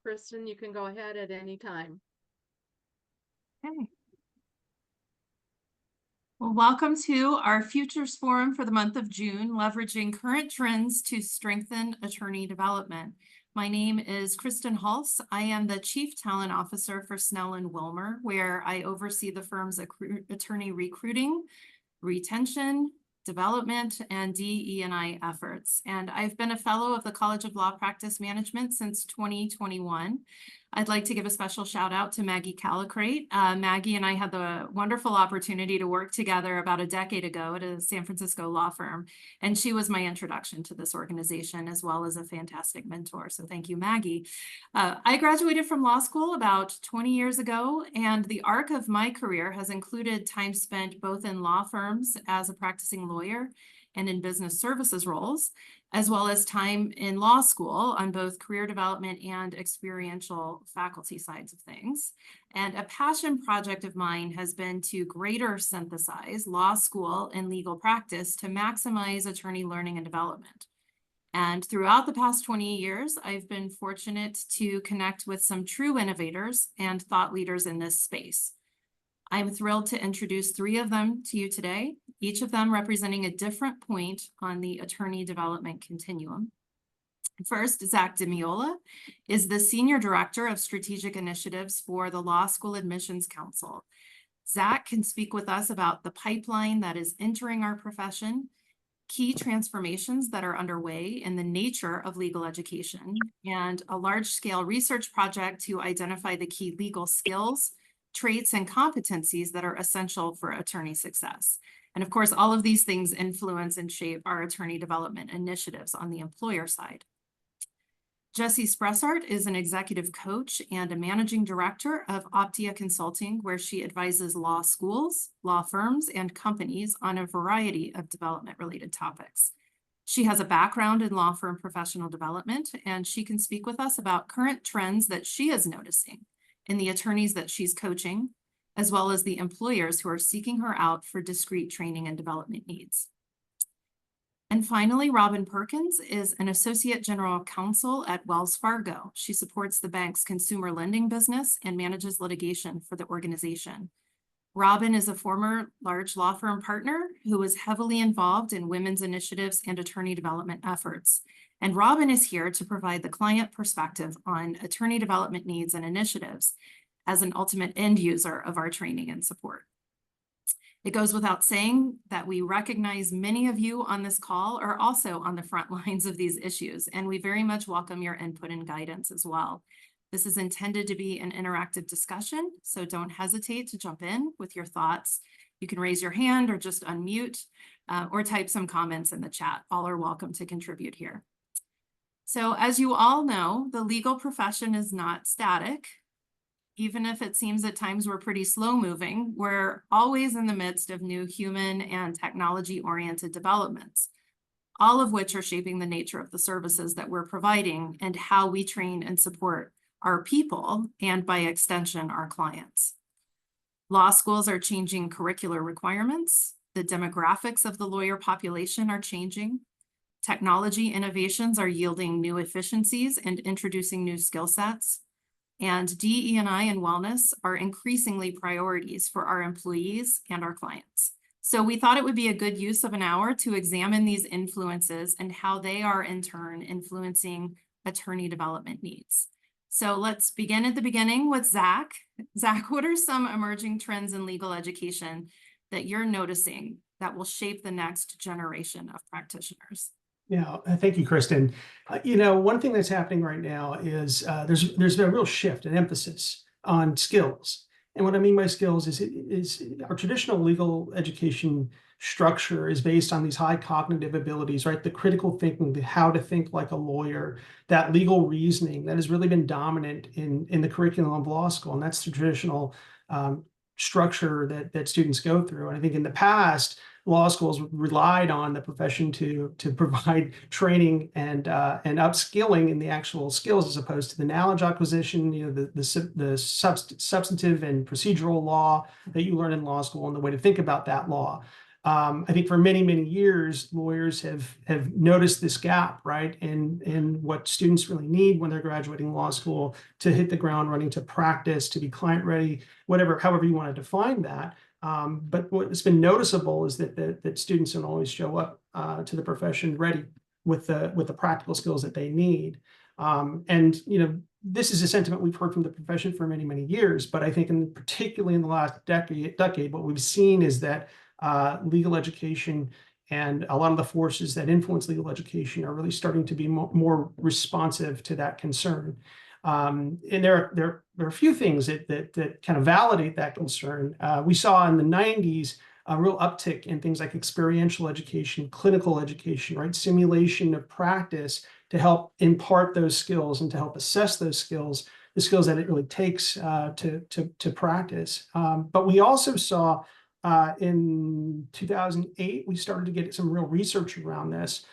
Kristen, you can go ahead at any time. Okay. Well, welcome to our Futures Forum for the month of June, leveraging current trends to strengthen attorney development. My name is Kristen Hulse. I am the Chief Talent Officer for Snell and Wilmer, where I oversee the firm's attorney recruiting, retention, development, and DE&I efforts. And I've been a fellow of the College of Law Practice Management since 2021. I'd like to give a special shout out to Maggie Calicrate. Maggie and I had the wonderful opportunity to work together about a decade ago at a San Francisco law firm. And she was my introduction to this organization, as well as a fantastic mentor. So thank you, Maggie. I graduated from law school about 20 years ago, and the arc of my career has included time spent both in law firms as a practicing lawyer and in business services roles, as well as time in law school on both career development and experiential faculty sides of things. And a passion project of mine has been to greater synthesize law school and legal practice to maximize attorney learning and development. And throughout the past 20 years, I've been fortunate to connect with some true innovators and thought leaders in this space. I'm thrilled to introduce three of them to you today, each of them representing a different point on the attorney development continuum. First, Zack DeMeola is the Senior Director of Strategic Initiatives for the Law School Admissions Council. Zack can speak with us about the pipeline that is entering our profession, key transformations that are underway in the nature of legal education, and a large-scale research project to identify the key legal skills, traits, and competencies that are essential for attorney success. And of course, all of these things influence and shape our attorney development initiatives on the employer side. Jessie Spressart is an executive coach and a managing director of Optia Consulting, where she advises law schools, law firms, and companies on a variety of development-related topics. She has a background in law firm professional development, and she can speak with us about current trends that she is noticing in the attorneys that she's coaching, as well as the employers who are seeking her out for discrete training and development needs. And finally, Robin Perkins is an Associate General Counsel at Wells Fargo. She supports the bank's consumer lending business and manages litigation for the organization. Robin is a former large law firm partner who was heavily involved in women's initiatives and attorney development efforts. And Robin is here to provide the client perspective on attorney development needs and initiatives as an ultimate end user of our training and support. It goes without saying that we recognize many of you on this call are also on the front lines of these issues, and we very much welcome your input and guidance as well. This is intended to be an interactive discussion, so don't hesitate to jump in with your thoughts. You can raise your hand or just unmute or type some comments in the chat. All are welcome to contribute here. So as you all know, the legal profession is not static. Even if it seems at times we're pretty slow moving, we're always in the midst of new human and technology-oriented developments, all of which are shaping the nature of the services that we're providing and how we train and support our people and, by extension, our clients. Law schools are changing curricular requirements. The demographics of the lawyer population are changing. Technology innovations are yielding new efficiencies and introducing new skill sets. And DE&I and wellness are increasingly priorities for our employees and our clients. So we thought it would be a good use of an hour to examine these influences and how they are in turn influencing attorney development needs. So let's begin at the beginning with Zack. Zack, what are some emerging trends in legal education that you're noticing that will shape the next generation of practitioners? Yeah, thank you, Kristen. One thing that's happening right now is there's a real shift in emphasis on skills. And what I mean by skills is our traditional legal education structure is based on these high cognitive abilities, right? The critical thinking, the how to think like a lawyer, that legal reasoning that has really been dominant in the curriculum of law school. And that's the traditional structure that students go through. And I think in the past, law schools relied on the profession to provide training and upskilling in the actual skills, as opposed to the knowledge acquisition, the substantive and procedural law that you learn in law school and the way to think about that law. I think for many, many years, lawyers have noticed this gap, right, in what students really need when they're graduating law school to hit the ground running, to practice, to be client ready, whatever, however you want to define that. But what's been noticeable is that students don't always show up to the profession ready with the practical skills that they need. And this is a sentiment we've heard from the profession for many, many years. But I think, particularly in the last decade, what we've seen is that legal education and a lot of the forces that influence legal education are really starting to be more responsive to that concern. And there are a few things that kind of validate that concern. We saw in the 90s a real uptick in things like experiential education, clinical education, right? Simulation of practice to help impart those skills and to help assess those skills, the skills that it really takes to practice. But we also saw in 2008, we started to get some real research around this.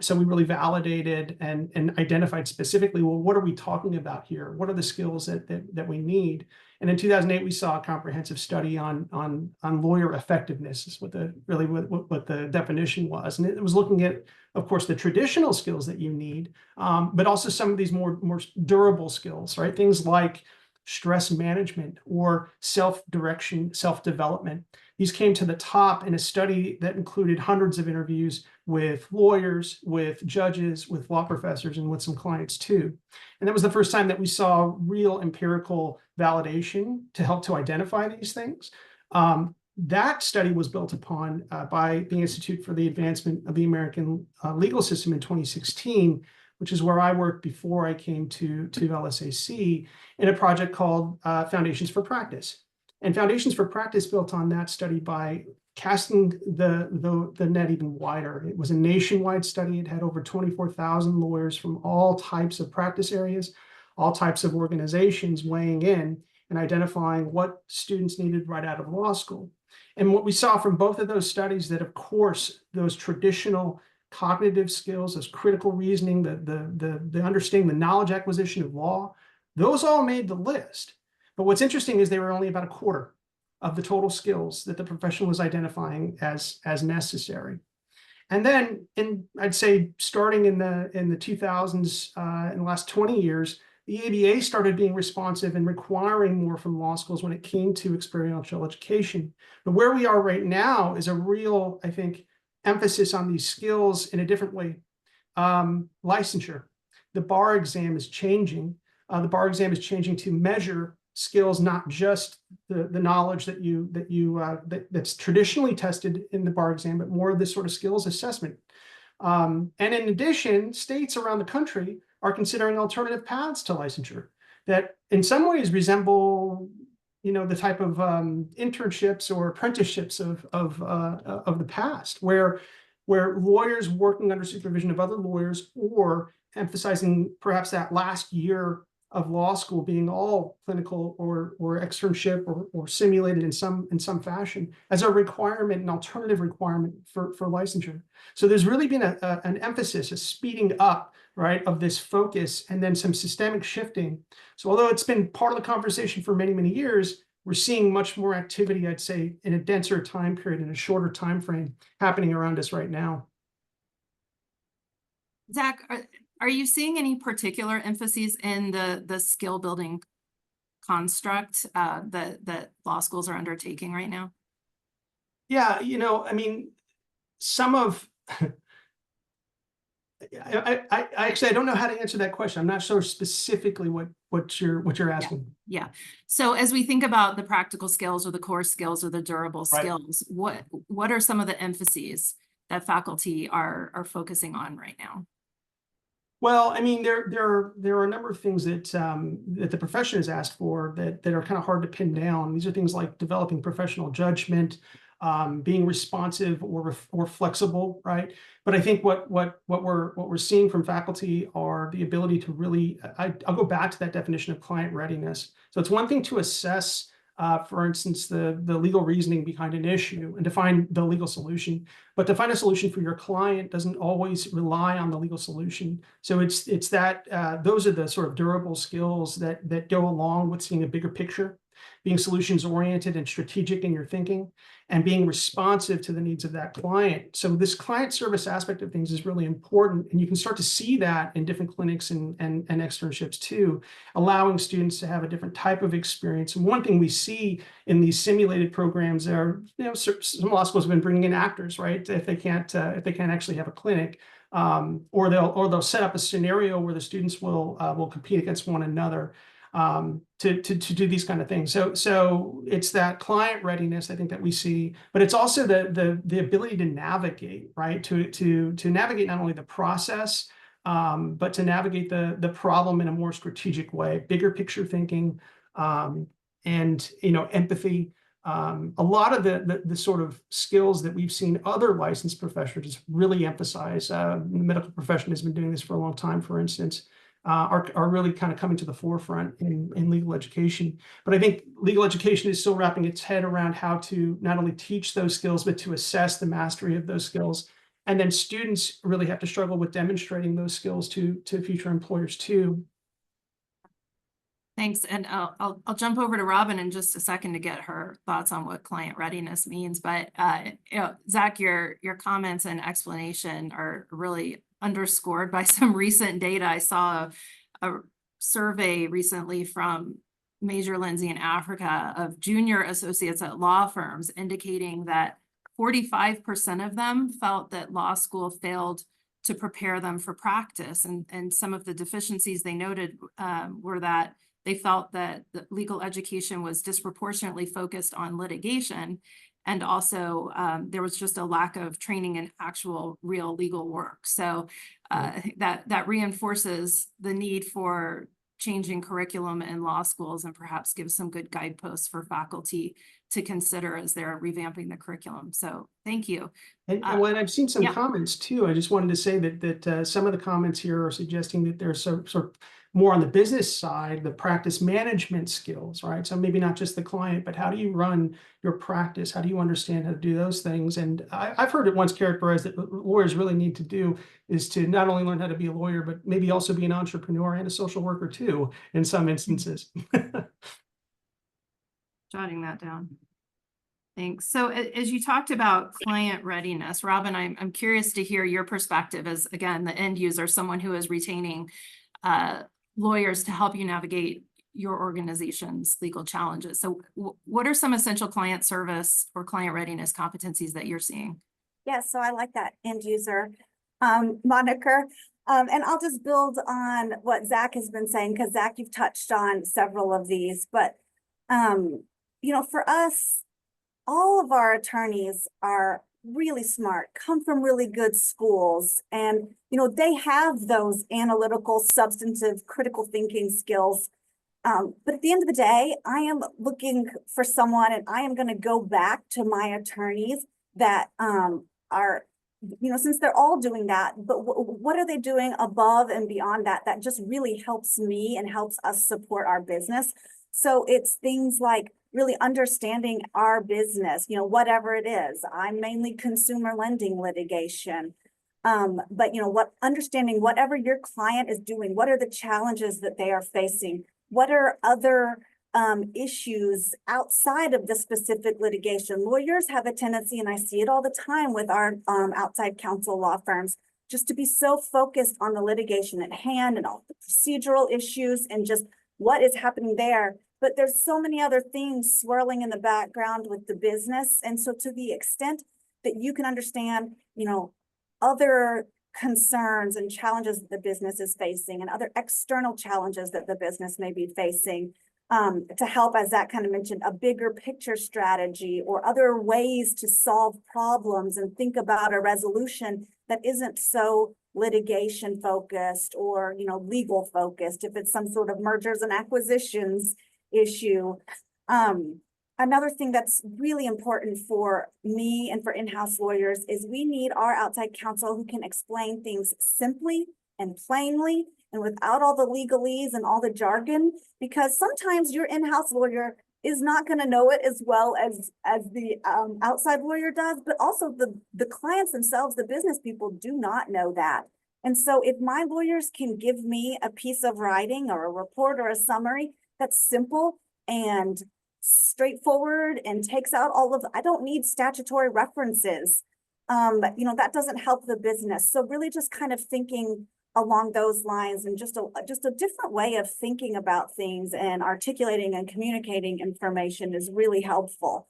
So we really validated and identified specifically, well, what are we talking about here? What are the skills that we need? And in 2008, we saw a comprehensive study on lawyer effectiveness, is what the definition was. And it was looking at, of course, the traditional skills that you need, but also some of these more durable skills, right? Things like stress management or self-direction, self-development. These came to the top in a study that included hundreds of interviews with lawyers, with judges, with law professors, and with some clients too. And that was the first time that we saw real empirical validation to help to identify these things. That study was built upon by the Institute for the Advancement of the American Legal System in 2016, which is where I worked before I came to LSAC, in a project called Foundations for Practice. And Foundations for Practice built on that study by casting the net even wider. It was a nationwide study. It had over 24,000 lawyers from all types of practice areas, all types of organizations weighing in and identifying what students needed right out of law school. And what we saw from both of those studies, that of course, those traditional cognitive skills, those critical reasoning, the understanding, the knowledge acquisition of law, those all made the list. But what's interesting is they were only about a quarter of the total skills that the profession was identifying as necessary. And then, I'd say starting in the 2000s, in the last 20 years, the ABA started being responsive and requiring more from law schools when it came to experiential education. But where we are right now is a real, I think, emphasis on these skills in a different way. Licensure. The bar exam is changing. The bar exam is changing to measure skills, not just the knowledge that's traditionally tested in the bar exam, but more of this sort of skills assessment. And in addition, states around the country are considering alternative paths to licensure that in some ways resemble the type of internships or apprenticeships of the past, where lawyers working under supervision of other lawyers, or emphasizing perhaps that last year of law school being all clinical or externship or simulated in some fashion as a requirement, an alternative requirement for licensure. So there's really been an emphasis, a speeding up, right, of this focus, and then some systemic shifting. So although it's been part of the conversation for many, many years, we're seeing much more activity, I'd say, in a denser time period, in a shorter time frame happening around us right now. Zack, are you seeing any particular emphases in the skill building construct that law schools are undertaking right now? Yeah, I mean, some of I actually, I don't know how to answer that question. I'm not sure specifically what you're asking. Yeah. So as we think about the practical skills or the core skills or the durable Right. skills, what are some of the emphases that faculty are focusing on right now? Well, I mean, there are a number of things that the profession has asked for that are kind of hard to pin down. These are things like developing professional judgment, being responsive or flexible, right? But I think what we're seeing from faculty are the ability to really, I'll go back to that definition of client readiness. So it's one thing to assess, for instance, the legal reasoning behind an issue and to find the legal solution, but to find a solution for your client doesn't always rely on the legal solution. So it's that those are the sort of durable skills that go along with seeing a bigger picture. being solutions oriented and strategic in your thinking, and being responsive to the needs of that client. So this client service aspect of things is really important, and you can start to see that in different clinics and externships too, allowing students to have a different type of experience. And one thing we see in these simulated programs are, some law schools have been bringing in actors, right? If they can't actually have a clinic, or they'll set up a scenario where the students will compete against one another to do these kind of things. So it's that client readiness, I think, that we see, but it's also the ability to navigate, right? To navigate not only the process, but to navigate the problem in a more strategic way, bigger picture thinking, and empathy. A lot of the sort of skills that we've seen other licensed professionals really emphasize. The medical profession has been doing this for a long time, for instance. Are really kind of coming to the forefront in legal education. But I think legal education is still wrapping its head around how to not only teach those skills, but to assess the mastery of those skills. And then students really have to struggle with demonstrating those skills to future employers too. Thanks. And I'll jump over to Robin in just a second to get her thoughts on what client readiness means. But Zack, your comments and explanation are really underscored by some recent data. I saw a survey recently from Major Lindsay in Africa of junior associates at law firms, indicating that 45% of them felt that law school failed to prepare them for practice. And some of the deficiencies they noted were that they felt that the legal education was disproportionately focused on litigation. And also there was just a lack of training in actual real legal work. So I think that reinforces the need for changing curriculum in law schools, and perhaps gives some good guideposts for faculty to consider as they're revamping the curriculum. So thank you. And when I've seen some comments too, I just wanted to say that some of the comments here are suggesting that there's sort of more on the business side, the practice management skills, right? So maybe not just the client, but how do you run your practice? How do you understand how to do those things? And I've heard it once characterized that what lawyers really need to do is to not only learn how to be a lawyer, but maybe also be an entrepreneur and a social worker too, in some instances. Jotting that down. Thanks. So as you talked about client readiness, Robin, I'm curious to hear your perspective as, again, the end user, someone who is retaining lawyers to help you navigate your organization's legal challenges. So what are some essential client service or client readiness competencies that you're seeing? Yeah, so I like that end user moniker. And I'll just build on what Zack has been saying, because Zack, you've touched on several of these, but for us, all of our attorneys are really smart, come from really good schools, and they have those analytical, substantive, critical thinking skills. But at the end of the day, I am looking for someone, and I am going to go back to my attorneys that are, since they're all doing that, but what are they doing above and beyond that just really helps me and helps us support our business. So it's things like really understanding our business, whatever it is. I'm mainly consumer lending litigation. But understanding whatever your client is doing, what are the challenges that they are facing? What are other issues outside of the specific litigation? Lawyers have a tendency, and I see it all the time with our outside counsel law firms, just to be so focused on the litigation at hand and all the procedural issues and just what is happening there. But there's so many other things swirling in the background with the business. And so to the extent that you can understand, other concerns and challenges that the business is facing and other external challenges that the business may be facing, to help, as Zack kind of mentioned, a bigger picture strategy or other ways to solve problems and think about a resolution that isn't so litigation focused or, legal focused, if it's some sort of mergers and acquisitions issue. Another thing that's really important for me and for in-house lawyers is we need our outside counsel who can explain things simply and plainly and without all the legalese and all the jargon, because sometimes your in-house lawyer is not going to know it as well as the outside lawyer does, but also the clients themselves, the business people, do not know that. And so if my lawyers can give me a piece of writing or a report or a summary that's simple and straightforward and takes out all of, I don't need statutory references. You know, that doesn't help the business. So really just kind of thinking along those lines and just a different way of thinking about things and articulating and communicating information is really helpful.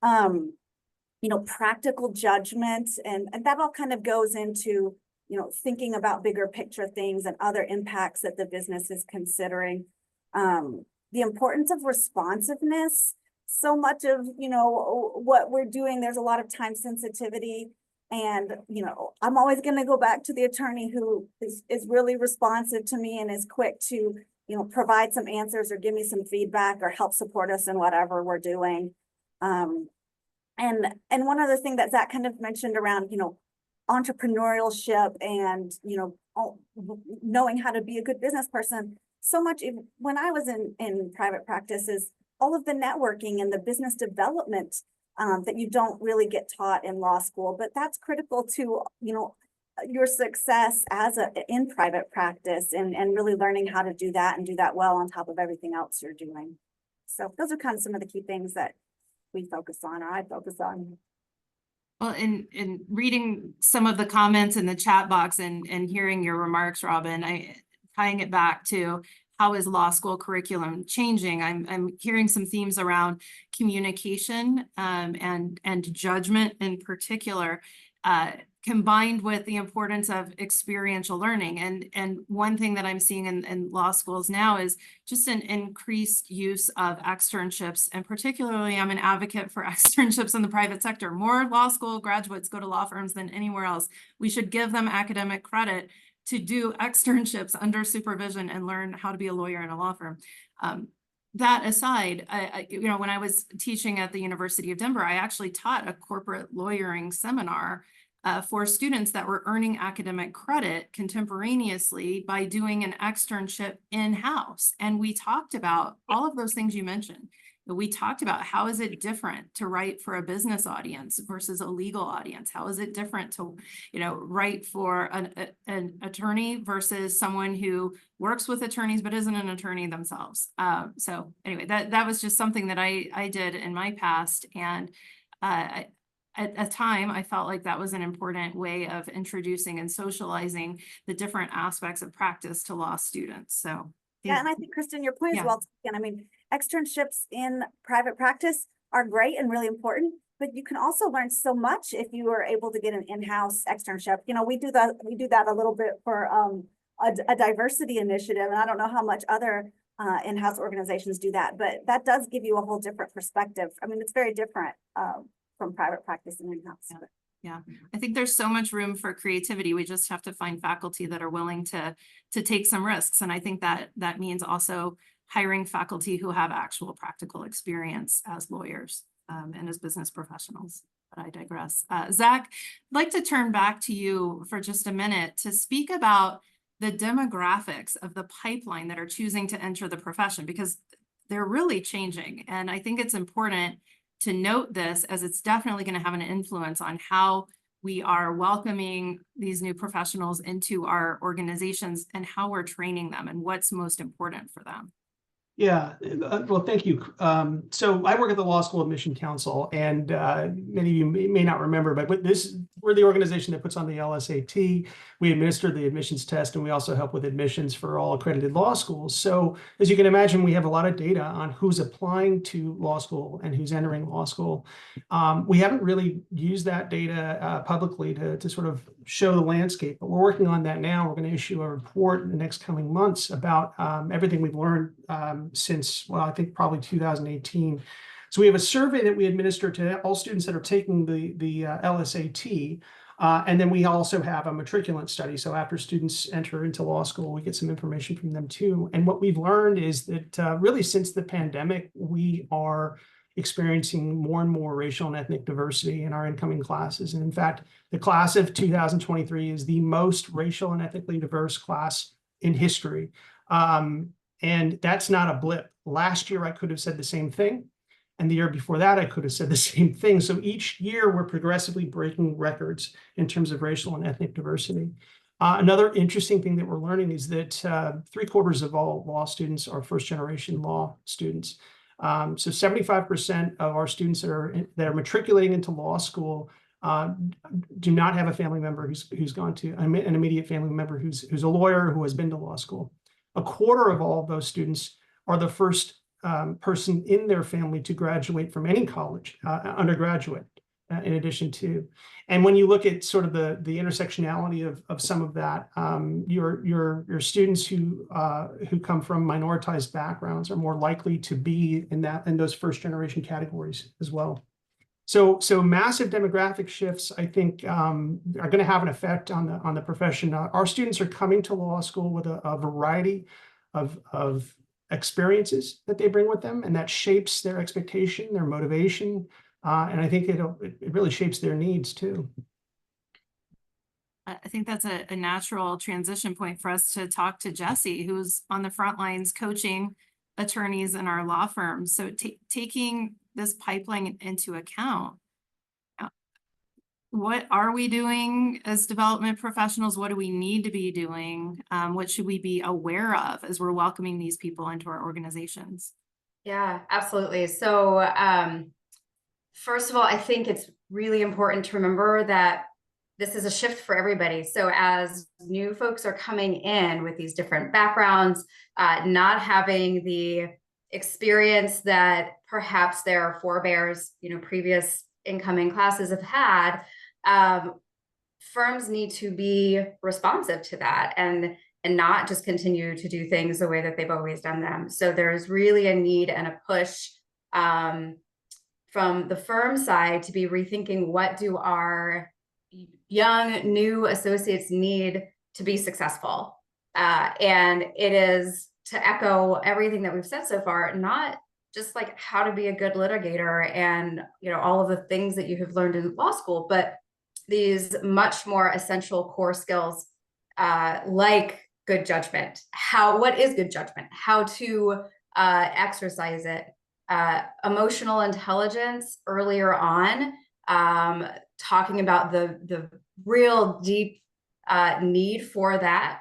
You know, practical judgment and that all kind of goes into, you know, thinking about bigger picture things and other impacts that the business is considering. The importance of responsiveness. So much of, you know, what we're doing, there's a lot of time sensitivity. And, you know, I'm always going to go back to the attorney who is really responsive to me and is quick to, you know, provide some answers or give me some feedback or help support us in whatever we're doing. And one other thing that Zack kind of mentioned around, you know, entrepreneurship and, you know, knowing how to be a good business person. So much when I was in private practice is all of the networking and the business development that you don't really get taught in law school, but that's critical to, you know, your success as in private practice and really learning how to do that and do that well on top of everything else you're doing. So those are kind of some of the key things that we focus on, or I focus on. Well, in reading some of the comments in the chat box and hearing your remarks, Robin, tying it back to how is law school curriculum changing? I'm hearing some themes around communication and judgment in particular, combined with the importance of experiential learning. And one thing that I'm seeing in law schools now is just an increased use of externships. And particularly, I'm an advocate for externships in the private sector. More law school graduates go to law firms than anywhere else. We should give them academic credit to do externships under supervision and learn how to be a lawyer in a law firm. That aside, you know, when I was teaching at the University of Denver, I actually taught a corporate lawyering seminar for students that were earning academic credit contemporaneously by doing an externship in-house. And we talked about all of those things you mentioned. We talked about how is it different to write for a business audience versus a legal audience? How is it different to, you know, write for an attorney versus someone who works with attorneys but isn't an attorney themselves? So anyway, that was just something that I did in my past, and at a time I felt like that was an important way of introducing and socializing the different aspects of practice to law students. So yeah, and I think, Kristen, your point is Yeah. well taken. I mean, externships in private practice are great and really important, but you can also learn so much if you are able to get an in-house externship. You know, we do that a little bit for a diversity initiative, and I don't know how much other in-house organizations do that, but that does give you a whole different perspective. I mean, it's very different from private practice and in-house. Yeah, I think there's so much room for creativity. We just have to find faculty that are willing to take some risks. And I think that means also hiring faculty who have actual practical experience as lawyers and as business professionals. But I digress. Zack, I'd like to turn back to you for just a minute to speak about the demographics of the pipeline that are choosing to enter the profession, because they're really changing. And I think it's important to note this, as it's definitely going to have an influence on how we are welcoming these new professionals into our organizations and how we're training them and what's most important for them. Yeah, well, thank you. So I work at the Law School Admission Council, and many of you may not remember, but we're the organization that puts on the LSAT. We administer the admissions test, and we also help with admissions for all accredited law schools. So as you can imagine, we have a lot of data on who's applying to law school and who's entering law school. We haven't really used that data publicly to sort of show the landscape, but we're working on that now. We're going to issue a report in the next coming months about everything we've learned since, well, I think probably 2018. So we have a survey that we administer to all students that are taking the LSAT. And then we also have a matriculant study. So after students enter into law school, we get some information from them too. And what we've learned is that really since the pandemic, we are experiencing more and more racial and ethnic diversity in our incoming classes. And in fact, the class of 2023 is the most racial and ethnically diverse class in history. And that's not a blip. Last year, I could have said the same thing. And the year before that, I could have said the same thing. So each year, we're progressively breaking records in terms of racial and ethnic diversity. Another interesting thing that we're learning is that 3/4 of all law students are first-generation law students. So 75% of our students that are matriculating into law school do not have a family member who's gone to an immediate family member who's a lawyer who has been to law school. A quarter of all of those students are the first person in their family to graduate from any college, undergraduate, in addition to. And when you look at sort of the intersectionality of some of that, your students who come from minoritized backgrounds are more likely to be in those first generation categories as well. So massive demographic shifts, I think, are going to have an effect on the profession. Our students are coming to law school with a variety of experiences that they bring with them, and that shapes their expectation, their motivation, and I think it really shapes their needs too. I think that's a natural transition point for us to talk to Jesse, who's on the front lines coaching attorneys in our law firms. So taking this pipeline into account, what are we doing as development professionals? What do we need to be doing? What should we be aware of as we're welcoming these people into our organizations? Yeah, absolutely. So first of all, I think it's really important to remember that this is a shift for everybody. So as new folks are coming in with these different backgrounds, not having the experience that perhaps their forebears, previous incoming classes have had, firms need to be responsive to that and not just continue to do things the way that they've always done them. So there's really a need and a push from the firm side to be rethinking, what do our young new associates need to be successful? And it is, to echo everything that we've said so far, not just like how to be a good litigator and all of the things that you have learned in law school, but these much more essential core skills like good judgment. What is good judgment? How to exercise it. Emotional intelligence earlier on, talking about the real deep need for that.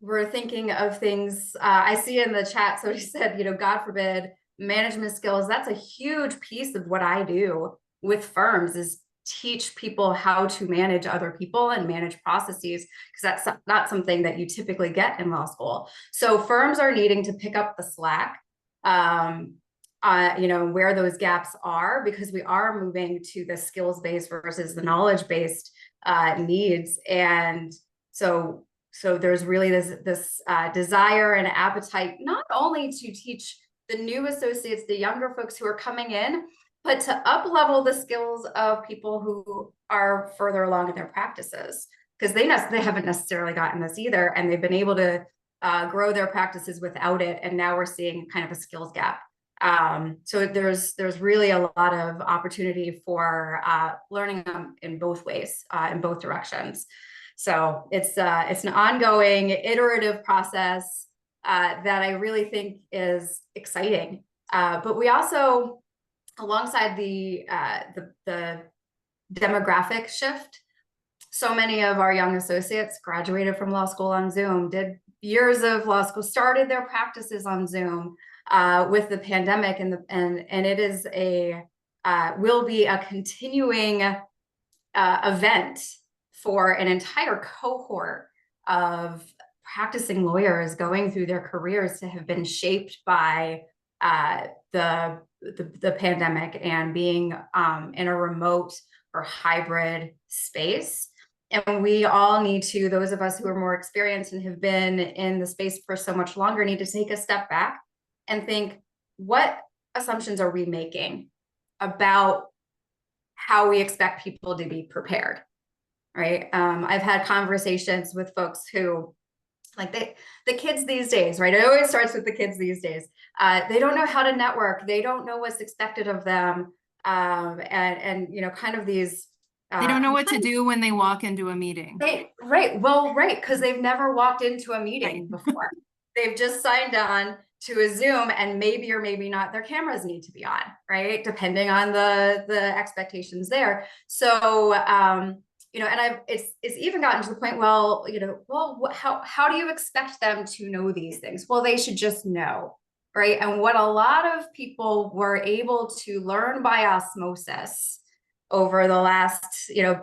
We're thinking of things, I see in the chat, somebody said, God forbid, management skills. That's a huge piece of what I do with firms, is teach people how to manage other people and manage processes, because that's not something that you typically get in law school. So firms are needing to pick up the slack, where those gaps are, because we are moving to the skills-based versus the knowledge-based needs. And so there's really this desire and appetite, not only to teach the new associates, the younger folks who are coming in, but to up-level the skills of people who are further along in their practices, because they haven't necessarily gotten this either, and they've been able to grow their practices without it. And now we're seeing kind of a skills gap. So there's really a lot of opportunity for learning in both ways, in both directions. So it's an ongoing iterative process that I really think is exciting. But we also, alongside the demographic shift, so many of our young associates graduated from law school on Zoom, did years of law school, started their practices on Zoom with the pandemic, and it is will be a continuing event for an entire cohort of practicing lawyers going through their careers to have been shaped by the pandemic and being in a remote or hybrid space. And we all need to, those of us who are more experienced and have been in the space for so much longer, need to take a step back and think, what assumptions are we making about how we expect people to be prepared, right? I've had conversations with folks who, like the kids these days, right? It always starts with the kids these days. They don't know how to network. They don't know what's expected of them. And kind of these. They don't know what to do when they walk into a meeting. Right. Because they've never walked into a meeting before. They've just signed on to a Zoom, and maybe or maybe not their cameras need to be on, right? Depending on the expectations there. So, and it's even gotten to the point, how do you expect them to know these things? Well, they should just know, right? And what a lot of people were able to learn by osmosis over the last,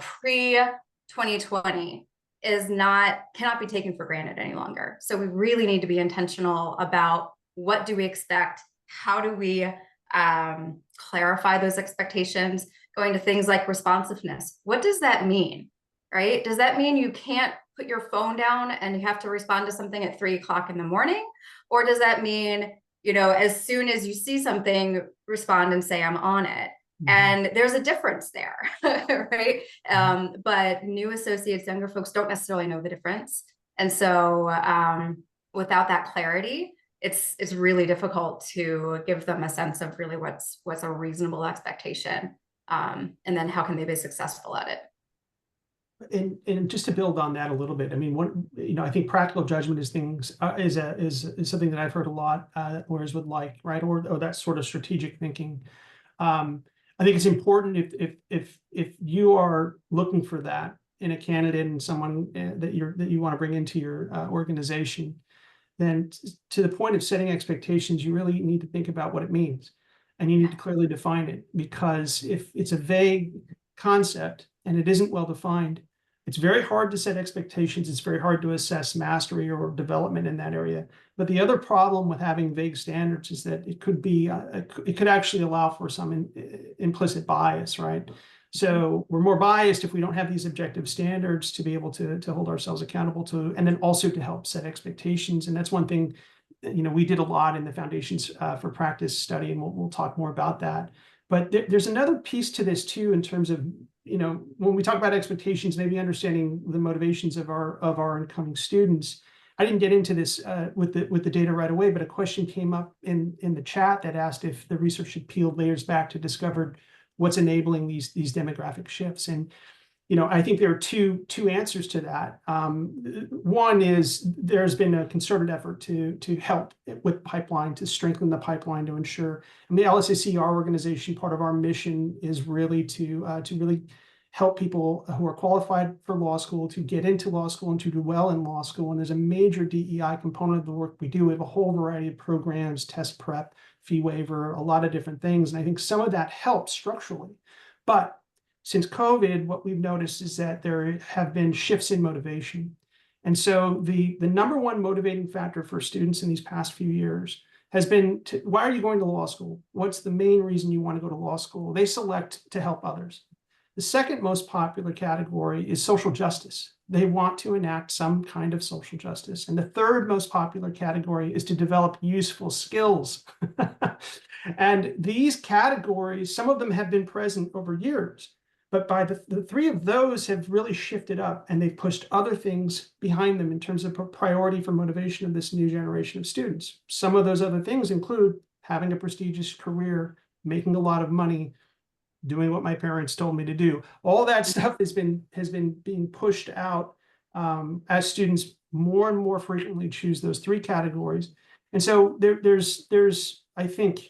pre-2020 cannot be taken for granted any longer. So we really need to be intentional about what do we expect? How do we clarify those expectations? Going to things like responsiveness. What does that mean, right? Does that mean you can't put your phone down and you have to respond to something at 3 o'clock in the morning? Or does that mean, as soon as you see something, respond and say, I'm on it? And there's a difference there, right? But new associates, younger folks don't necessarily know the difference. And so without that clarity, it's really difficult to give them a sense of really what's a reasonable expectation. And then how can they be successful at it? And just to build on that a little bit, I mean, I think practical judgment is something that I've heard a lot, whereas would like, right, or that sort of strategic thinking. I think it's important if you are looking for that in a candidate and someone that you want to bring into your organization, then to the point of setting expectations, you really need to think about what it means, and you need to clearly define it, because if it's a vague concept and it isn't well defined, it's very hard to set expectations. It's very hard to assess mastery or development in that area. But the other problem with having vague standards is that it could actually allow for some implicit bias, right? So we're more biased if we don't have these objective standards to be able to hold ourselves accountable to, and then also to help set expectations. And that's one thing, we did a lot in the Foundations for Practice study, and we'll talk more about that. But there's another piece to this too, in terms of, when we talk about expectations, maybe understanding the motivations of our incoming students. I didn't get into this with the data right away, but a question came up in the chat that asked if the research had peeled layers back to discover what's enabling these demographic shifts. And I think there are two answers to that. One is there's been a concerted effort to help with pipeline, to strengthen the pipeline, to ensure. And the LSAC, our organization, part of our mission is really to really help people who are qualified for law school to get into law school and to do well in law school. And there's a major DEI component of the work we do. We have a whole variety of programs, test prep, fee waiver, a lot of different things. And I think some of that helps structurally. But since COVID, what we've noticed is that there have been shifts in motivation. And so the number one motivating factor for students in these past few years has been, why are you going to law school? What's the main reason you want to go to law school? They select to help others. The second most popular category is social justice. They want to enact some kind of social justice. And the third most popular category is to develop useful skills. And these categories, some of them have been present over years. But by the three of those have really shifted up, and they've pushed other things behind them in terms of priority for motivation of this new generation of students. Some of those other things include having a prestigious career, making a lot of money, doing what my parents told me to do. All that stuff has been being pushed out as students more and more frequently choose those three categories. And so there's I think,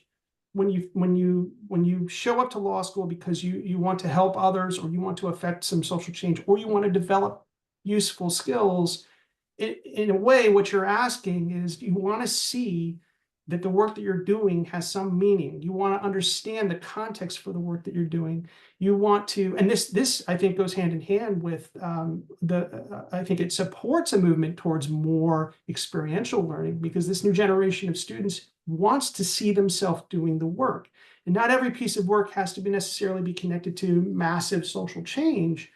when you show up to law school because you want to help others, or you want to affect some social change, or you want to develop useful skills, in a way, what you're asking is you want to see that the work that you're doing has some meaning. You want to understand the context for the work that you're doing. You want to, and this I think goes hand in hand with I think it supports a movement towards more experiential learning, because this new generation of students wants to see themselves doing the work. And not every piece of work has to necessarily be connected to massive social change.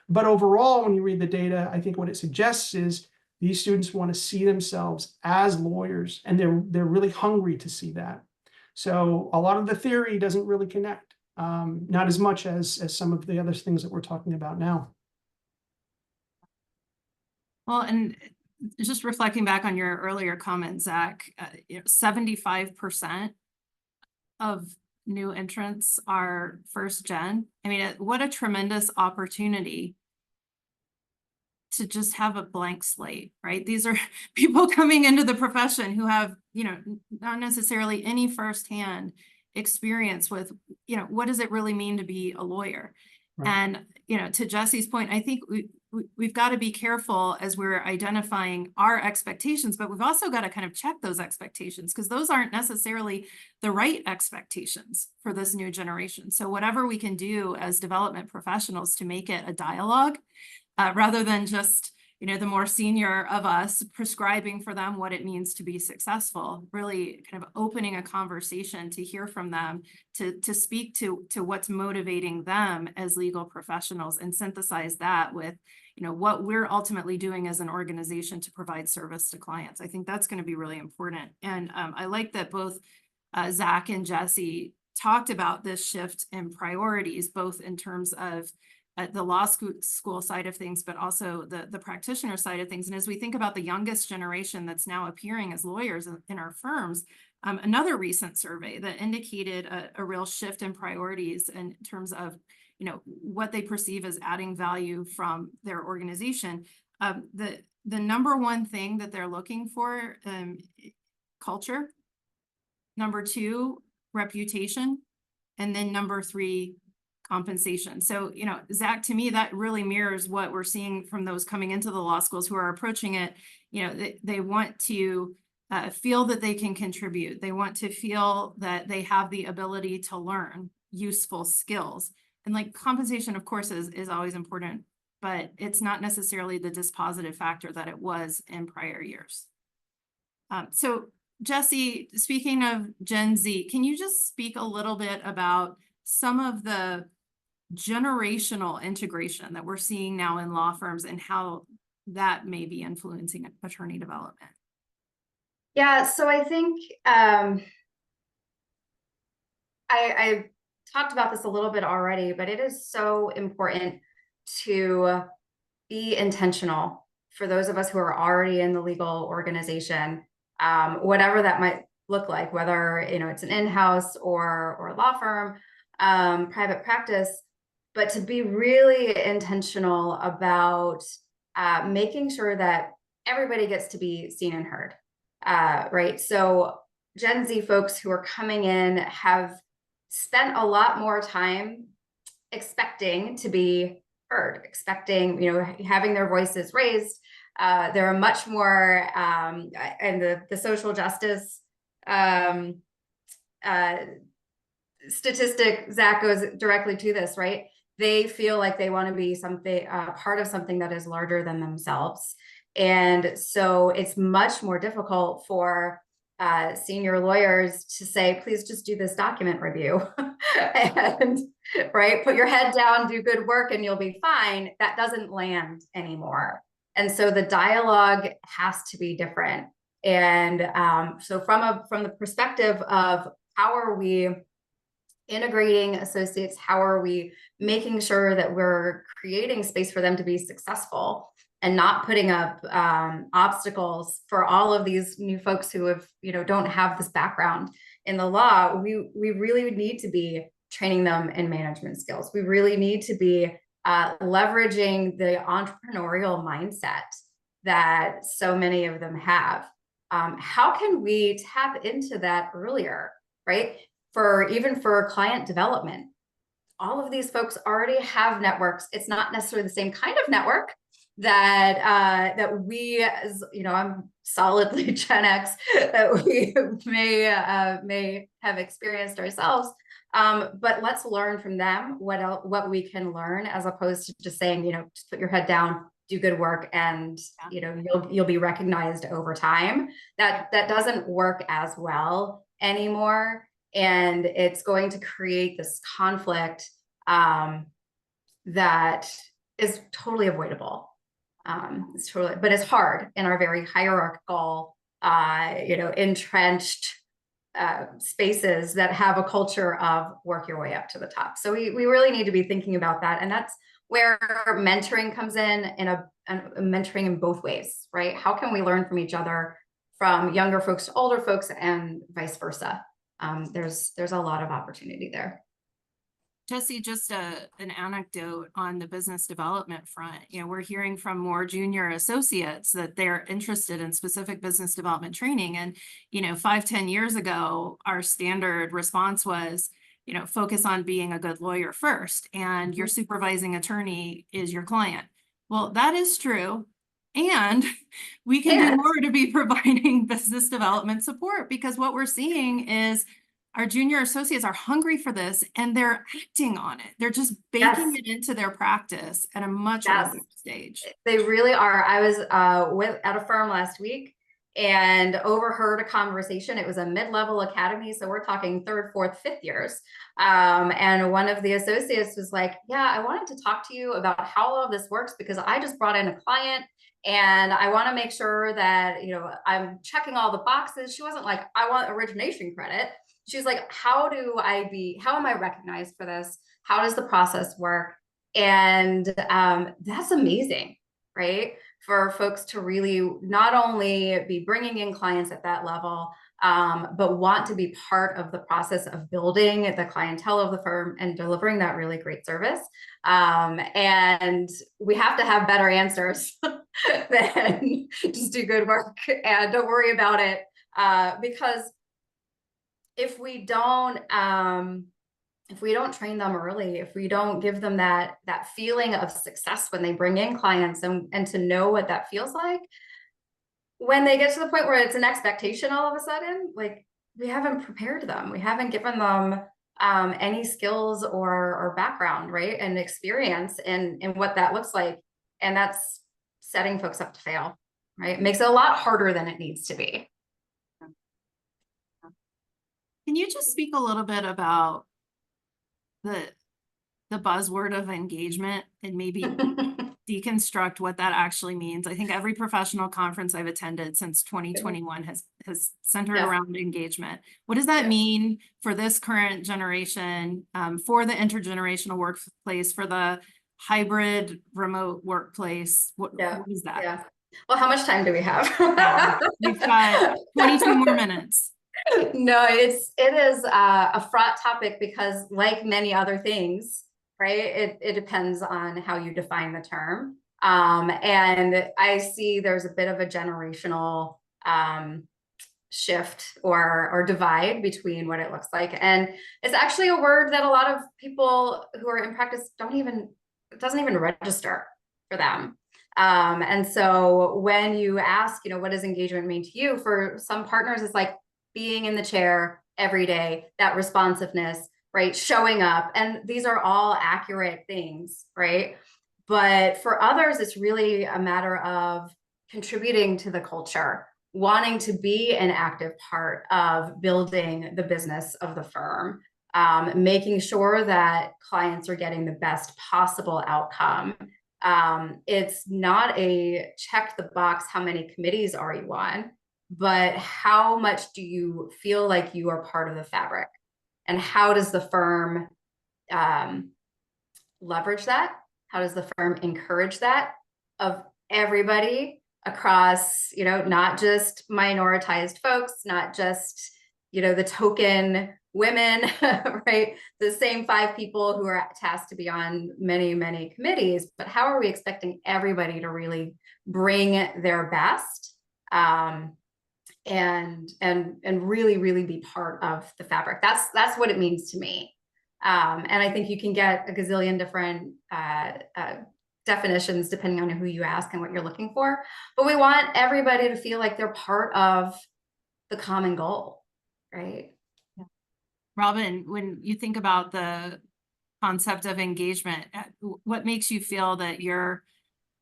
But overall, when you read the data, I think what it suggests is these students want to see themselves as lawyers, and they're really hungry to see that. So a lot of the theory doesn't really connect, not as much as some of the other things that we're talking about now. Well, and just reflecting back on your earlier comment, Zach, 75% of new entrants are first gen. I mean, what a tremendous opportunity to just have a blank slate, right? These are people coming into the profession who have, not necessarily any firsthand experience with, what does it really mean to be a lawyer? Right. And, to Jesse's point, I think we've got to be careful as we're identifying our expectations, but we've also got to kind of check those expectations because those aren't necessarily the right expectations for this new generation. So whatever we can do as development professionals to make it a dialogue, rather than just, you know, the more senior of us prescribing for them what it means to be successful, really kind of opening a conversation to hear from them, to speak to what's motivating them as legal professionals and synthesize that with, you know, what we're ultimately doing as an organization to provide service to clients. I think that's going to be really important. And I like that both Zack and Jesse talked about this shift in priorities, both in terms of the law school side of things, but also the practitioner side of things. And as we think about the youngest generation that's now appearing as lawyers in our firms, another recent survey that indicated a real shift in priorities in terms of, you know, what they perceive as adding value from their organization. The number one thing that they're looking for, culture. Number two, reputation. And then number three, compensation. So, you know, Zack, to me, that really mirrors what we're seeing from those coming into the law schools who are approaching it. You know, they want to feel that they can contribute. They want to feel that they have the ability to learn useful skills. And like compensation, of course, is always important, but it's not necessarily the dispositive factor that it was in prior years. So Jesse, speaking of Gen Z, can you just speak a little bit about some of the generational integration that we're seeing now in law firms and how that may be influencing attorney development? Yeah, so I think I talked about this a little bit already, but it is so important to be intentional for those of us who are already in the legal organization, whatever that might look like, whether, you know, it's an in-house or a law firm, private practice, but to be really intentional about making sure that everybody gets to be seen and heard, right? So Gen Z folks who are coming in have spent a lot more time expecting to be heard, expecting, you know, having their voices raised. There are much more, and the social justice statistic, Zack, goes directly to this, right? They feel like they want to be something, part of something that is larger than themselves. And so it's much more difficult for senior lawyers to say, please just do this document review and right, put your head down, do good work, and you'll be fine. That doesn't land anymore. And so the dialogue has to be different. And so from the perspective of how are we integrating associates, how are we making sure that we're creating space for them to be successful and not putting up obstacles for all of these new folks who have, you know, don't have this background in the law. We really need to be training them in management skills. We really need to be leveraging the entrepreneurial mindset that so many of them have. How can we tap into that earlier, right? Even for client development, all of these folks already have networks. It's not necessarily the same kind of network that we, as you know, I'm solidly Gen X, that we may have experienced ourselves. But let's learn from them what we can learn, as opposed to just saying, you know, just put your head down, do good work, and you know, you'll be recognized over time. That doesn't work as well anymore. And it's going to create this conflict that is totally avoidable. But it's hard in our very hierarchical, you know, entrenched spaces that have a culture of work your way up to the top. So we really need to be thinking about that. And that's where mentoring comes in a mentoring in both ways, right? How can we learn from each other, from younger folks to older folks, and vice versa? There's a lot of opportunity there. Jesse, just an anecdote on the business development front. You know, we're hearing from more junior associates that they're interested in specific business development training. And, you know, 5-10 years ago, our standard response was, you know, focus on being a good lawyer first, and your supervising attorney is your client. Well, that is true. And we can do And- more to be providing business development support, because what we're seeing is our junior associates are hungry for this and they're acting on it. They're just baking Yes. it into their practice at a much Yes. earlier stage. They really are. I was at a firm last week and overheard a conversation. It was a mid-level academy, so we're talking 3rd, 4th, 5th years. And one of the associates was like, "Yeah, I wanted to talk to you about how all of this works because I just brought in a client and I want to make sure that I'm checking all the boxes." She wasn't like, "I want origination credit." She's like, how am I recognized for this? How does the process work? And that's amazing, right? For folks to really not only be bringing in clients at that level, but want to be part of the process of building the clientele of the firm and delivering that really great service. And we have to have better answers than just do good work and don't worry about it. Because if we don't train them early, if we don't give them that feeling of success when they bring in clients and to know what that feels like, when they get to the point where it's an expectation all of a sudden, like we haven't prepared them, we haven't given them any skills or background, right, and experience in what that looks like, and that's setting folks up to fail, right? It makes it a lot harder than it needs to be. Can you just speak a little bit about the buzzword of engagement and maybe deconstruct what that actually means? I think every professional conference I've attended since 2021 has centered Yeah. around engagement. What does that Yeah. mean for this current generation, for the intergenerational workplace, for the hybrid remote workplace? What is that? Yeah. Well, how much time do we have? We've got 22 more minutes. No, it is a fraught topic because, like many other things, right, it depends on how you define the term. And I see there's a bit of a generational shift or divide between what it looks like. And it's actually a word that a lot of people who are in practice it doesn't even register for them. And so when you ask, what does engagement mean to you? For some partners, it's like being in the chair every day, that responsiveness, right? Showing up. And these are all accurate things, right? But for others, it's really a matter of contributing to the culture, wanting to be an active part of building the business of the firm, making sure that clients are getting the best possible outcome. It's not a check the box, how many committees are you on, but how much do you feel like you are part of the fabric? And how does the firm leverage that? How does the firm encourage that of everybody across, not just minoritized folks, not just, the token women, right? The same 5 people who are tasked to be on many, many committees, but how are we expecting everybody to really bring their best and really, really be part of the fabric? That's what it means to me. And I think you can get a gazillion different definitions depending on who you ask and what you're looking for. But we want everybody to feel like they're part of the common goal, right? Yeah. Robin, when you think about the concept of engagement, what makes you feel that your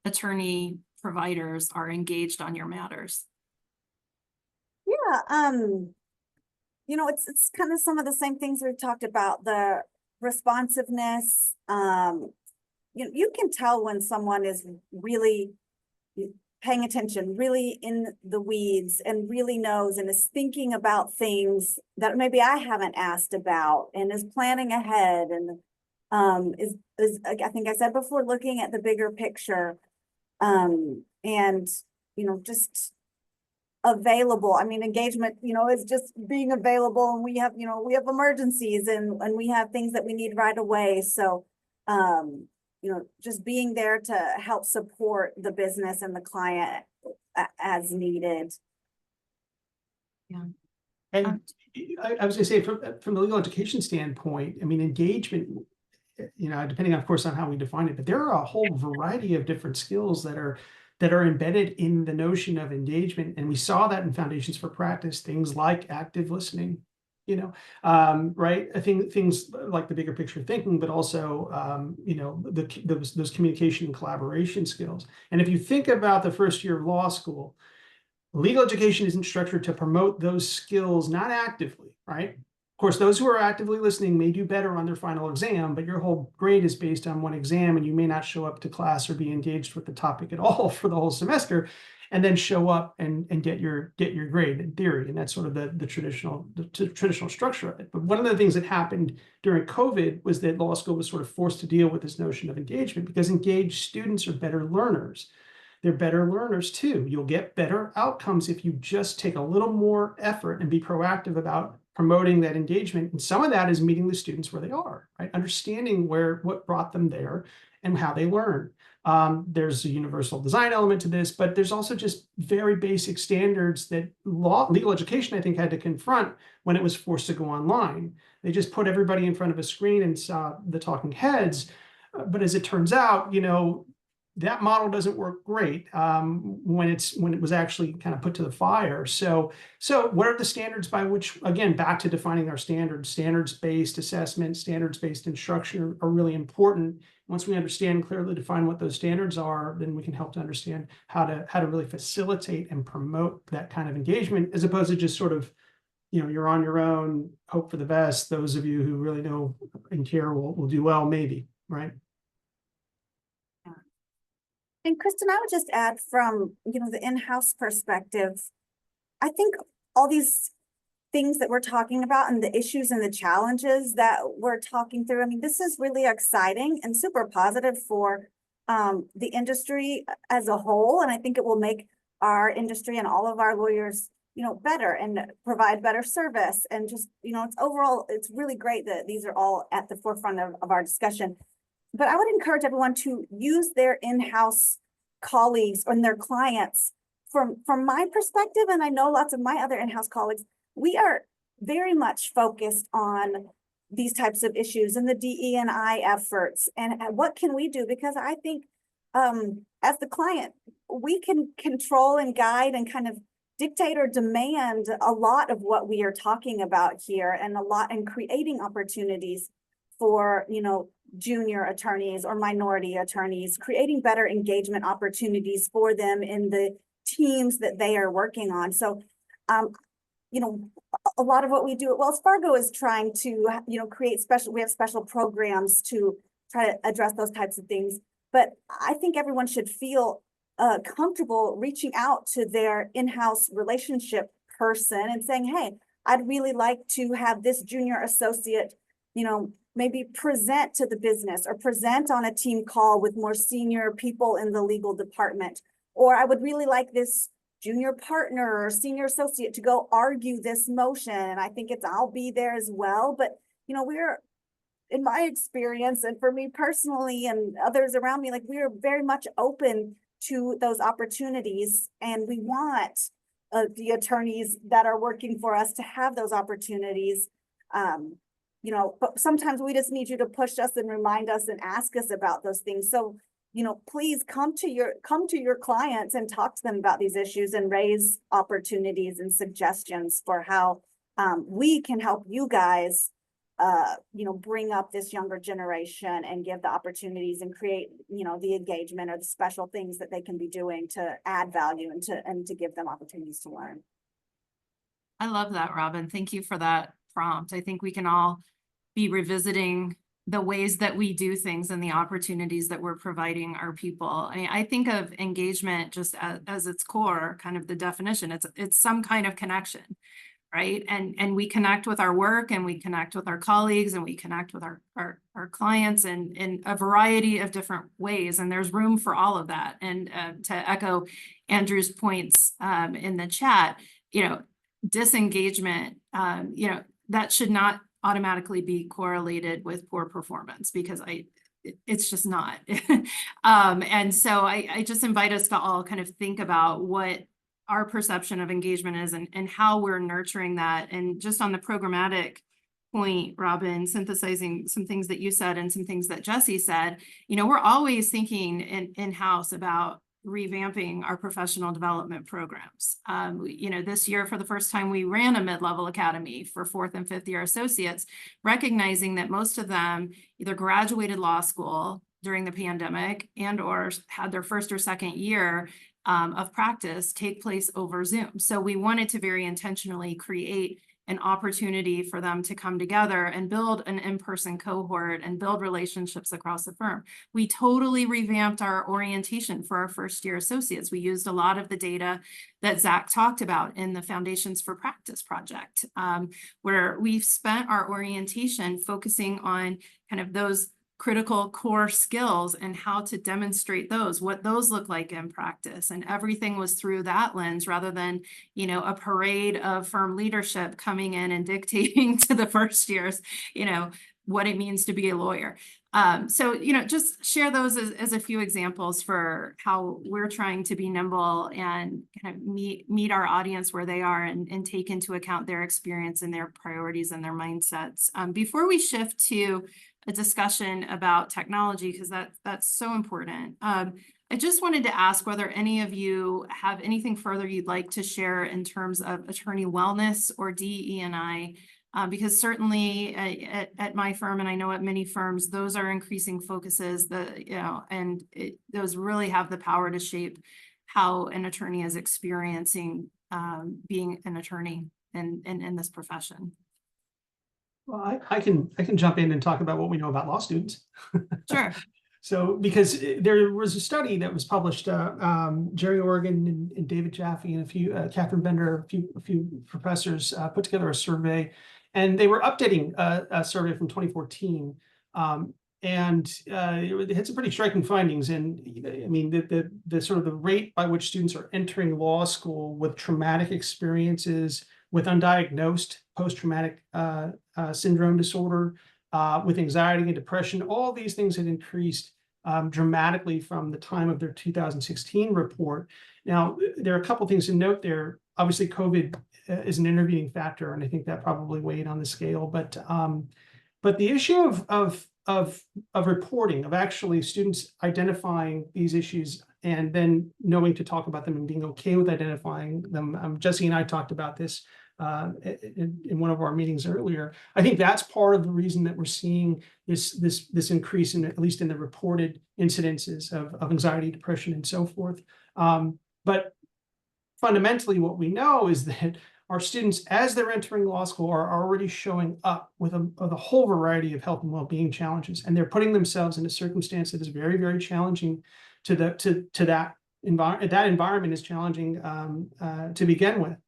attorney providers are engaged on your matters? Yeah, it's kind of some of the same things we've talked about, the responsiveness. You can tell when someone is really paying attention, really in the weeds, and really knows and is thinking about things that maybe I haven't asked about, and is planning ahead, and is I think I said before, looking at the bigger picture, and just available. I mean, engagement, is just being available, and we have emergencies and we have things that we need right away. So, just being there to help support the business and the client as needed. Yeah. And I was going to say, from the legal education standpoint, I mean, engagement depending of course on how we define it, but there are a whole variety of different skills that are embedded in the notion of engagement. And we saw that in Foundations for Practice, things like active listening, right? I think things like the bigger picture thinking, but also, those communication and collaboration skills. And if you think about the first year of law school, legal education isn't structured to promote those skills, not actively, right? Of course, those who are actively listening may do better on their final exam, but your whole grade is based on one exam, and you may not show up to class or be engaged with the topic at all for the whole semester, and then show up and get your grade in theory. And that's sort of the traditional structure of it. But one of the things that happened during COVID was that law school was sort of forced to deal with this notion of engagement, because engaged students are better learners. They're better learners too. You'll get better outcomes if you just take a little more effort and be proactive about promoting that engagement. And some of that is meeting the students where they are, right? Understanding what brought them there and how they learn. There's a universal design element to this, but there's also just very basic standards that legal education, I think, had to confront when it was forced to go online. They just put everybody in front of a screen and saw the talking heads. But as it turns out, that model doesn't work great when it was actually kind of put to the fire. So what are the standards by which, again, back to defining our standards, standards-based assessment, standards-based instruction are really important. Once we understand and clearly define what those standards are, then we can help to understand how to really facilitate and promote that kind of engagement, as opposed to just sort of, you're on your own, hope for the best. Those of you who really know and care will do well, maybe, right? And Kristen, I would just add from, the in-house perspective, I think all these things that we're talking about and the issues and the challenges that we're talking through, this is really exciting and super positive for the industry as a whole. And I think it will make our industry and all of our lawyers, better and provide better service. And just, it's really great that these are all at the forefront of our discussion. But I would encourage everyone to use their in-house colleagues and their clients. From my perspective, and I know lots of my other in-house colleagues, we are very much focused on these types of issues and the DE&I efforts and what can we do? Because I think as the client, we can control and guide and kind of dictate or demand a lot of what we are talking about here, and creating opportunities for, junior attorneys or minority attorneys, creating better engagement opportunities for them in the teams that they are working on. So, a lot of what we do at Wells Fargo is trying to, we have special programs to try to address those types of things. But I think everyone should feel comfortable reaching out to their in-house relationship person and saying, hey, I'd really like to have this junior associate, maybe present to the business or present on a team call with more senior people in the legal department. Or I would really like this junior partner or senior associate to go argue this motion. And I think I'll be there as well. But, we're, in my experience, and for me personally and others around me, we are very much open to those opportunities. And we want the attorneys that are working for us to have those opportunities. But sometimes we just need you to push us and remind us and ask us about those things. So, please come to your clients and talk to them about these issues and raise opportunities and suggestions for how we can help you guys, bring up this younger generation and give the opportunities and create, the engagement or the special things that they can be doing to add value and to give them opportunities to learn. I love that, Robin. Thank you for that prompt. I think we can all be revisiting the ways that we do things and the opportunities that we're providing our people. I think of engagement just as its core, kind of the definition. It's some kind of connection, right? And we connect with our work, and we connect with our colleagues, and we connect with our clients in a variety of different ways. And there's room for all of that. And to echo Andrew's points in the chat, disengagement, that should not automatically be correlated with poor performance, because it's just not. And so I just invite us to all kind of think about what our perception of engagement is and how we're nurturing that. And just on the programmatic point, Robin, synthesizing some things that you said and some things that Jesse said, we're always thinking in-house about revamping our professional development programs. This year, for the first time, we ran a mid-level academy for 4th and 5th year associates, recognizing that most of them either graduated law school during the pandemic and or had their first or second year of practice take place over Zoom. So we wanted to very intentionally create an opportunity for them to come together and build an in-person cohort and build relationships across the firm. We totally revamped our orientation for our first year associates. We used a lot of the data that Zack talked about in the Foundations for Practice project, where we've spent our orientation focusing on kind of those critical core skills and how to demonstrate those, what those look like in practice. And everything was through that lens rather than, a parade of firm leadership coming in and dictating to the first years, what it means to be a lawyer. So, just share those as a few examples for how we're trying to be nimble and kind of meet our audience where they are and take into account their experience and their priorities and their mindsets. Before we shift to a discussion about technology, because that's so important. I just wanted to ask whether any of you have anything further you'd like to share in terms of attorney wellness or DE&I, because certainly at my firm, and I know at many firms, those are increasing focuses those really have the power to shape how an attorney is experiencing being an attorney in this profession. Well, I can jump in and talk about what we know about law students. Sure. So, because there was a study that was published, Jerry Organ and David Jaffe and a few, Catherine Bender, a few professors put together a survey, and they were updating a survey from 2014. And it had some pretty striking findings. And I mean, the sort of the rate by which students are entering law school with traumatic experiences, with undiagnosed post-traumatic syndrome disorder, with anxiety and depression, all these things had increased dramatically from the time of their 2016 report. Now, there are a couple things to note there. Obviously, COVID is an intervening factor, and I think that probably weighed on the scale. But the issue of reporting, of actually students identifying these issues and then knowing to talk about them and being okay with identifying them. Jesse and I talked about this in one of our meetings earlier. I think that's part of the reason that we're seeing this increase in, at least in the reported incidences of anxiety, depression, and so forth. But fundamentally, what we know is that our students, as they're entering law school, are already showing up with a whole variety of health and well-being challenges, and they're putting themselves in a circumstance that is very, very challenging to that environment. That environment is challenging to begin with.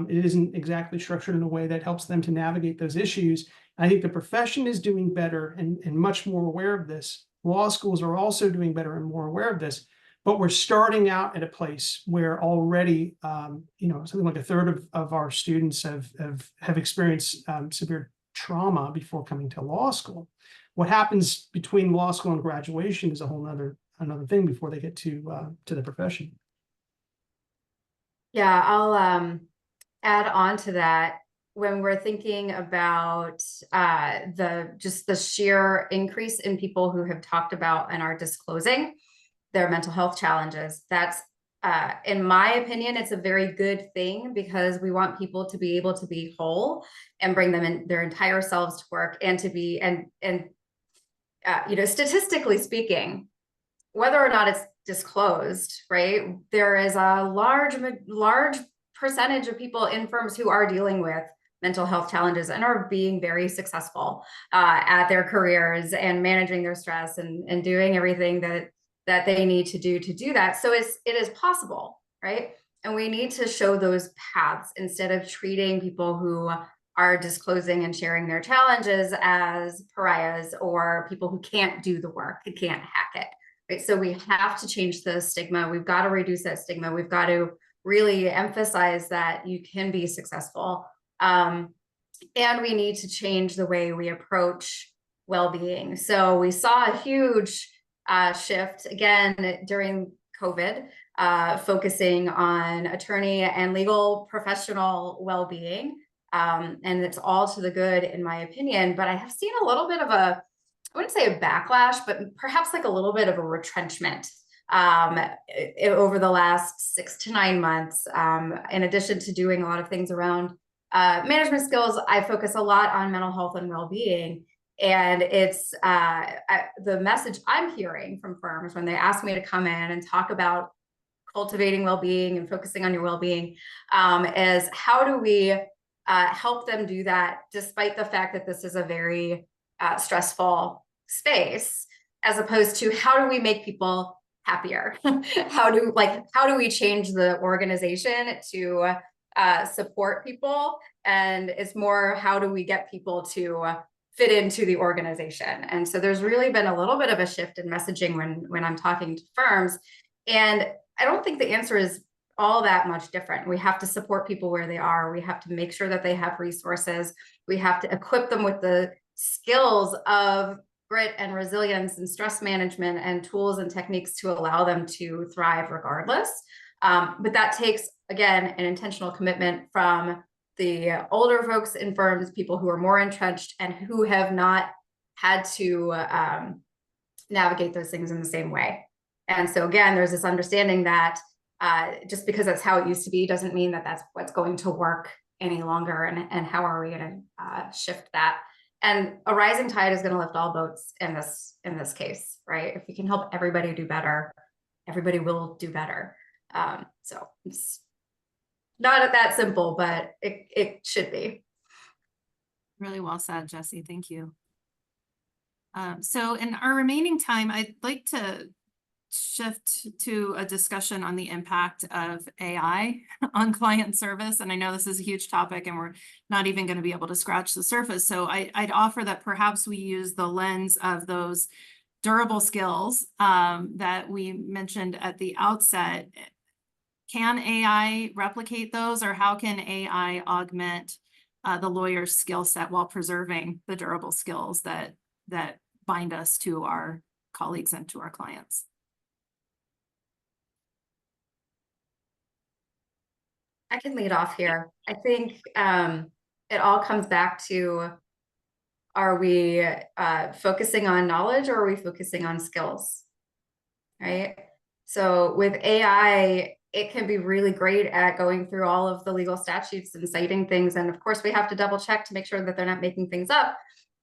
It isn't exactly structured in a way that helps them to navigate those issues. I think the profession is doing better and much more aware of this. Law schools are also doing better and more aware of this, but we're starting out at a place where already, something like a third of our students have experienced severe trauma before coming to law school. What happens between law school and graduation is a whole another thing before they get to the profession. Yeah, I'll add on to that. When we're thinking about the sheer increase in people who have talked about and are disclosing their mental health challenges, that's in my opinion, it's a very good thing, because we want people to be able to be whole and bring them in their entire selves to work, and to be statistically speaking, whether or not it's disclosed, right? There is a large percentage of people in firms who are dealing with mental health challenges and are being very successful at their careers and managing their stress and doing everything that they need to do that. So it is possible, right? And we need to show those paths instead of treating people who are disclosing and sharing their challenges as pariahs or people who can't do the work, who can't hack it, right? So we have to change the stigma. We've got to reduce that stigma. We've got to really emphasize that you can be successful. And we need to change the way we approach well-being. So we saw a huge shift again during COVID, focusing on attorney and legal professional well-being. And it's all to the good, in my opinion. But I have seen a little bit of a, I wouldn't say a backlash, but perhaps like a little bit of a retrenchment over the last 6 to 9 months. In addition to doing a lot of things around management skills, I focus a lot on mental health and well-being. And it's the message I'm hearing from firms when they ask me to come in and talk about cultivating well-being and focusing on your well-being is how do we help them do that, despite the fact that this is a very stressful space, as opposed to how do we make people happier? how do we change the organization to support people? And it's more, how do we get people to fit into the organization? And so there's really been a little bit of a shift in messaging when I'm talking to firms. And I don't think the answer is all that much different. We have to support people where they are. We have to make sure that they have resources. We have to equip them with the skills of grit and resilience and stress management and tools and techniques to allow them to thrive regardless. But that takes, again, an intentional commitment from the older folks in firms, people who are more entrenched and who have not had to navigate those things in the same way. And so again, there's this understanding that just because that's how it used to be doesn't mean that that's what's going to work any longer. And how are we going to shift that? And a rising tide is going to lift all boats in this case, right? If we can help everybody do better, everybody will do better. So it's not that simple, but it should be. Really well said, Jessie. Thank you. So in our remaining time, I'd like to shift to a discussion on the impact of AI on client service. And I know this is a huge topic and we're not even going to be able to scratch the surface. So I'd offer that perhaps we use the lens of those durable skills that we mentioned at the outset. Can AI replicate those, or how can AI augment the lawyer's skill set while preserving the durable skills that bind us to our colleagues and to our clients? I can lead off here. I think it all comes back to, are we focusing on knowledge or are we focusing on skills, right? So with AI, it can be really great at going through all of the legal statutes and citing things. And of course, we have to double check to make sure that they're not making things up.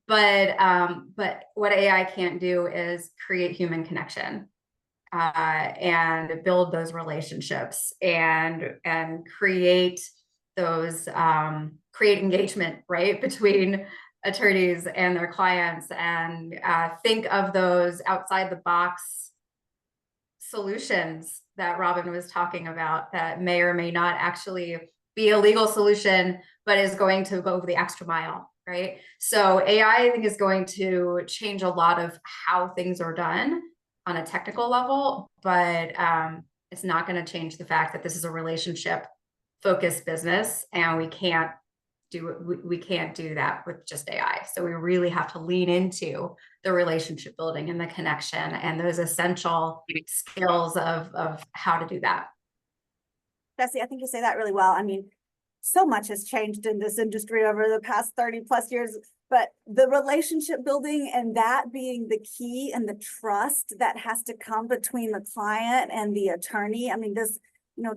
But what AI can't do is create human connection and build those relationships and create those create engagement, right, between attorneys and their clients, and think of those outside the box solutions that Robin was talking about that may or may not actually be a legal solution, but is going to go the extra mile, right? So AI, I think, is going to change a lot of how things are done on a technical level, but it's not going to change the fact that this is a relationship focused business, and we can't do that with just AI. So we really have to lean into the relationship building and the connection and those essential skills of how to do that. Jessie, I think you say that really well. I mean, so much has changed in this industry over the past 30 plus years, but the relationship building and that being the key, and the trust that has to come between the client and the attorney. I mean, this,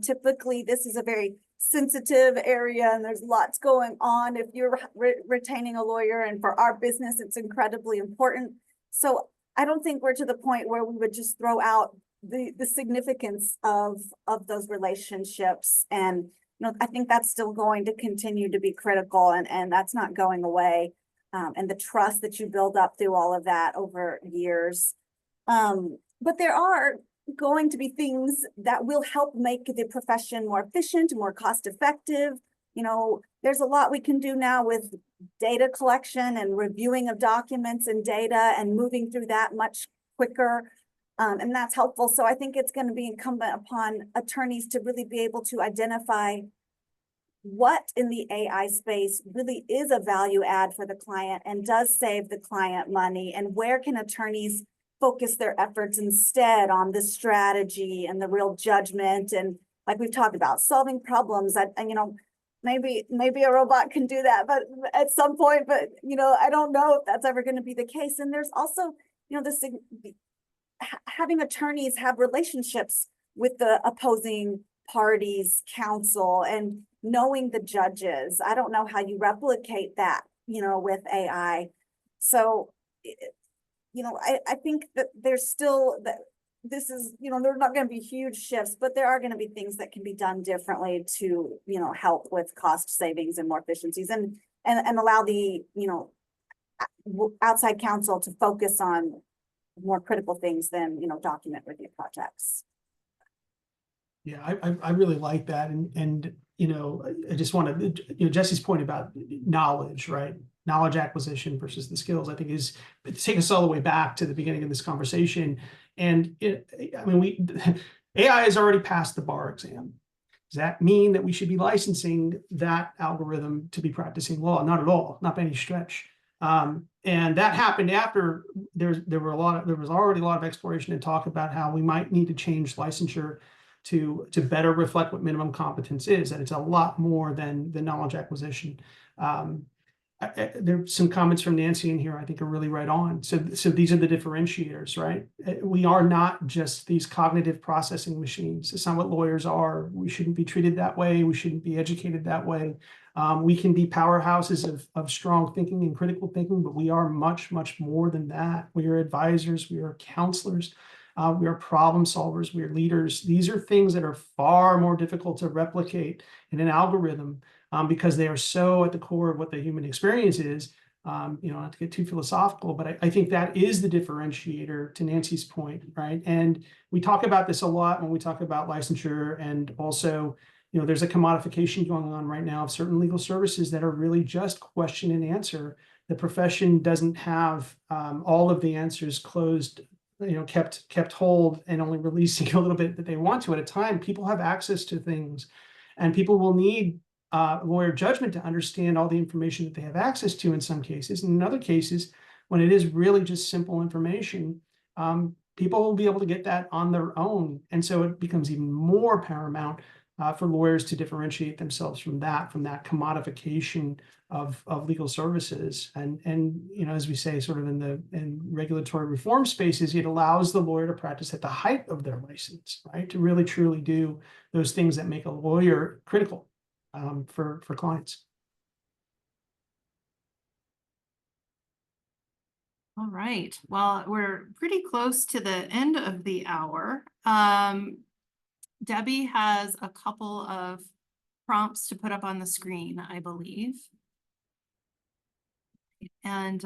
typically this is a very sensitive area and there's lots going on if you're retaining a lawyer, and for our business, it's incredibly important. So I don't think we're to the point where we would just throw out the significance of those relationships. And I think that's still going to continue to be critical, and that's not going away. And the trust that you build up through all of that over years. But there are going to be things that will help make the profession more efficient, more cost effective. There's a lot we can do now with data collection and reviewing of documents and data and moving through that much quicker. And that's helpful. So I think it's going to be incumbent upon attorneys to really be able to identify what in the AI space really is a value add for the client and does save the client money, and where can attorneys focus their efforts instead on the strategy and the real judgment, and like we've talked about, solving problems. maybe a robot can do that, but at some point, but I don't know if that's ever going to be the case. And there's also, this having attorneys have relationships with the opposing parties, counsel, and knowing the judges. I don't know how you replicate that, with AI. So, I think that there's still that this is, there's not going to be huge shifts, but there are going to be things that can be done differently to, help with cost savings and more efficiencies and allow the, outside counsel to focus on more critical things than, document review projects. Yeah, I really like that. And I just want to, Jesse's point about knowledge, right? Knowledge acquisition versus the skills, I think is take us all the way back to the beginning of this conversation. And AI has already passed the bar exam. Does that mean that we should be licensing that algorithm to be practicing law? Not at all, not by any stretch. And that happened after there was already a lot of exploration and talk about how we might need to change licensure to better reflect what minimum competence is, and it's a lot more than the knowledge acquisition. There's some comments from Nancy in here I think are really right on. So these are the differentiators, right? We are not just these cognitive processing machines. It's not what lawyers are. We shouldn't be treated that way. We shouldn't be educated that way. We can be powerhouses of strong thinking and critical thinking, but we are much, much more than that. We are advisors. We are counselors. We are problem solvers. We are leaders. These are things that are far more difficult to replicate in an algorithm because they are so at the core of what the human experience is. Not to get too philosophical, but I think that is the differentiator to Nancy's point, right? And we talk about this a lot when we talk about licensure, and also, there's a commodification going on right now of certain legal services that are really just question and answer. The profession doesn't have all of the answers closed, kept hold and only releasing a little bit that they want to at a time. People have access to things, and people will need lawyer judgment to understand all the information that they have access to in some cases. And in other cases, when it is really just simple information, people will be able to get that on their own. And so it becomes even more paramount for lawyers to differentiate themselves from that commodification of legal services. And as we say, sort of in regulatory reform spaces, it allows the lawyer to practice at the height of their license, right? To really truly do those things that make a lawyer critical for clients. All right. Well, we're pretty close to the end of the hour. Debbie has a couple of prompts to put up on the screen, I believe. And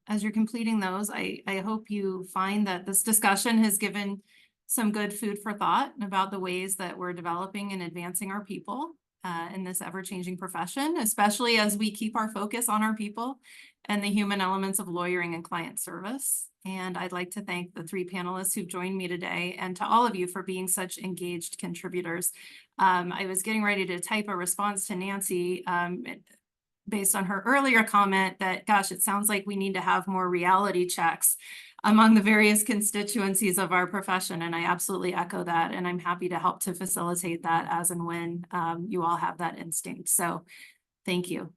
as you're completing those, I hope you find that this discussion has given some good food for thought about the ways that we're developing and advancing our people in this ever-changing profession, especially as we keep our focus on our people and the human elements of lawyering and client service. And I'd like to thank the three panelists who've joined me today, and to all of you for being such engaged contributors. I was getting ready to type a response to Nancy based on her earlier comment that, gosh, it sounds like we need to have more reality checks among the various constituencies of our profession. And I absolutely echo that. And I'm happy to help to facilitate that as and when you all have that instinct. So thank you.